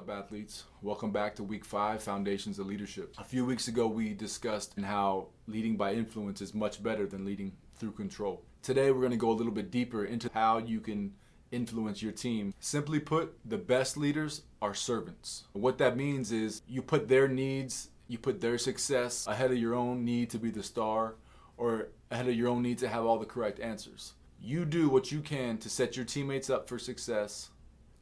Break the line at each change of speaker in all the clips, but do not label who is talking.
up, athletes? Welcome back to week 5, Foundations of Leadership. A few weeks ago, we discussed how leading by influence is much better than leading through control. Today, we're going to go a little bit deeper into how you can influence your team. Simply put, the best leaders are servants. What that means is you put their needs, you put their success ahead of your own need to be the star, or ahead of your own need to have all the correct answers. You do what you can to set your teammates up for success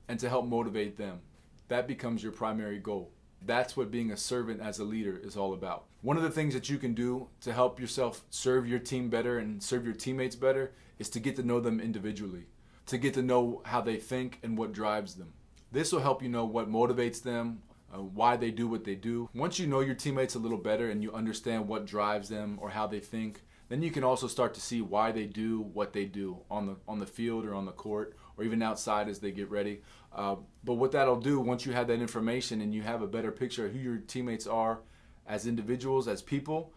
and to help motivate them. That becomes your primary goal. That's what being a servant as a leader is all about. One of the things that you can do to help yourself serve your team better and serve your teammates better is to get to know them individually, to get to know how they think and what drives them. This will help you know what motivates them, why they do what they do. Once you know your teammates a little better and you understand what drives them or how they think, then you can also start to see why they do what they do on the field or on the court or even outside as they get ready. But what that'll do, once you have that information and you have a better picture of who your teammates are as individuals, as people,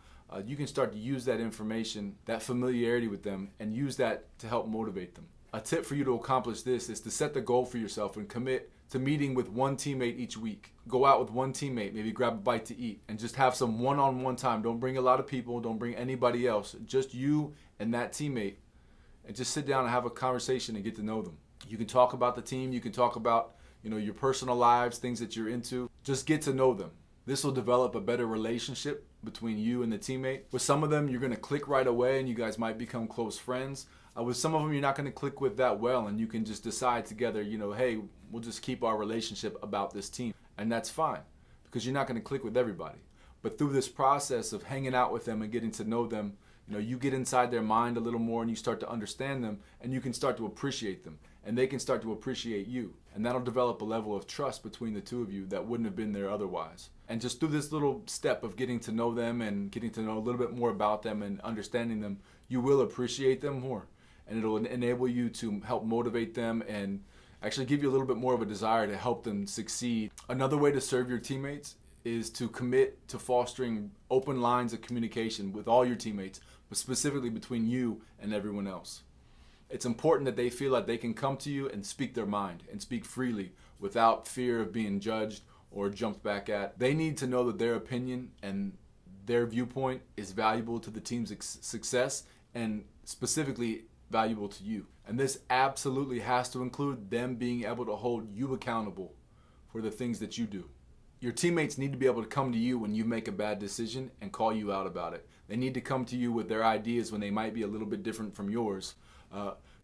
you can start to use that information, that familiarity with them, and use that to help motivate them. A tip for you to accomplish this is to set the goal for yourself and commit to meeting with one teammate each week. Go out with one teammate, maybe grab a bite to eat, and just have some one-on-one time. Don't bring a lot of people, don't bring anybody else, just you and that teammate, and just sit down and have a conversation and get to know them. You can talk about the team, you can talk about your personal lives, things that you're into. Just get to know them. This will develop a better relationship between you and the teammate. With some of them, you're going to click right away and you guys might become close friends. With some of them, you're not going to click with that well, and you can just decide together, hey, we'll just keep our relationship about this team. And that's fine, because you're not going to click with everybody. But through this process of hanging out with them and getting to know them, you get inside their mind a little more and you start to understand them, and you can start to appreciate them, and they can start to appreciate you. And that'll develop a level of trust between the two of you that wouldn't have been there otherwise. And just through this little step of getting to know them and getting to know a little bit more about them and understanding them, you will appreciate them more. And it'll enable you to help motivate them and actually give you a little bit more of a desire to help them succeed. Another way to serve your teammates is to commit to fostering open lines of communication with all your teammates, but specifically between you and everyone else. It's important that they feel like they can come to you and speak their mind and speak freely without fear of being judged or jumped back at. They need to know that their opinion and their viewpoint is valuable to the team's success and specifically valuable to you. And this absolutely has to include them being able to hold you accountable for the things that you do. Your teammates need to be able to come to you when you make a bad decision and call you out about it. They need to come to you with their ideas when they might be a little bit different from yours,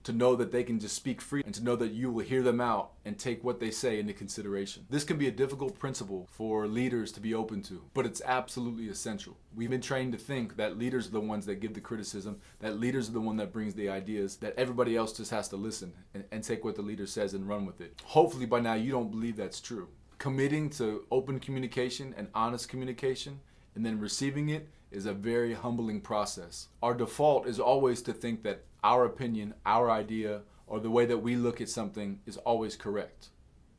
to know that they can just speak free and to know that you will hear them out and take what they say into consideration. This can be a difficult principle for leaders to be open to, but it's absolutely essential. We've been trained to think that leaders are the ones that give the criticism, that leaders are the one that brings the ideas, that everybody else just has to listen and take what the leader says and run with it. Hopefully by now you don't believe that's true. Committing to open communication and honest communication and then receiving it is a very humbling process. Our default is always to think that our opinion, our idea, or the way that we look at something is always correct.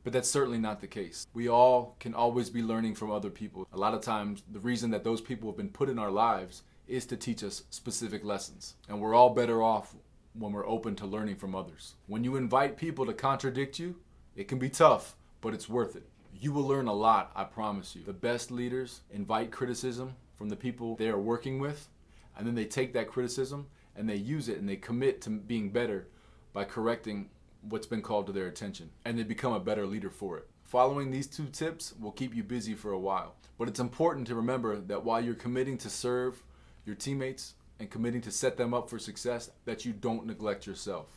But that's certainly not the case. We all can always be learning from other people. A lot of times, the reason that those people have been put in our lives is to teach us specific lessons. And we're all better off when we're open to learning from others. When you invite people to contradict you, it can be tough, but it's worth it. You will learn a lot, I promise you. The best leaders invite criticism from the people they are working with, and then they take that criticism and they use it and they commit to being better by correcting what's been called to their attention, and they become a better leader for it. Following these 2 tips will keep you busy for a while, but it's important to remember that while you're committing to serve your teammates and committing to set them up for success, that you don't neglect yourself.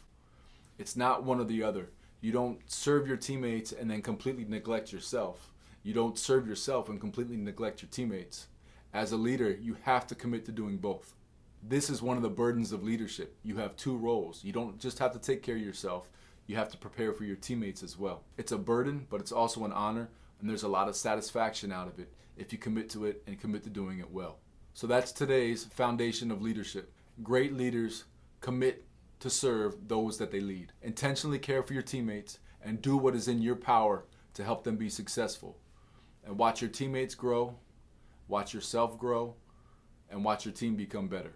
It's not one or the other. You don't serve your teammates and then completely neglect yourself. You don't serve yourself and completely neglect your teammates. As a leader, you have to commit to doing both. This is one of the burdens of leadership. You have 2 roles. You don't just have to take care of yourself. You have to prepare for your teammates as well. It's a burden, but it's also an honor, and there's a lot of satisfaction out of it if you commit to it and commit to doing it well. So that's today's foundation of leadership. Great leaders commit to serve those that they lead. Intentionally care for your teammates and do what is in your power to help them be successful. And watch your teammates grow, watch yourself grow, and watch your team become better.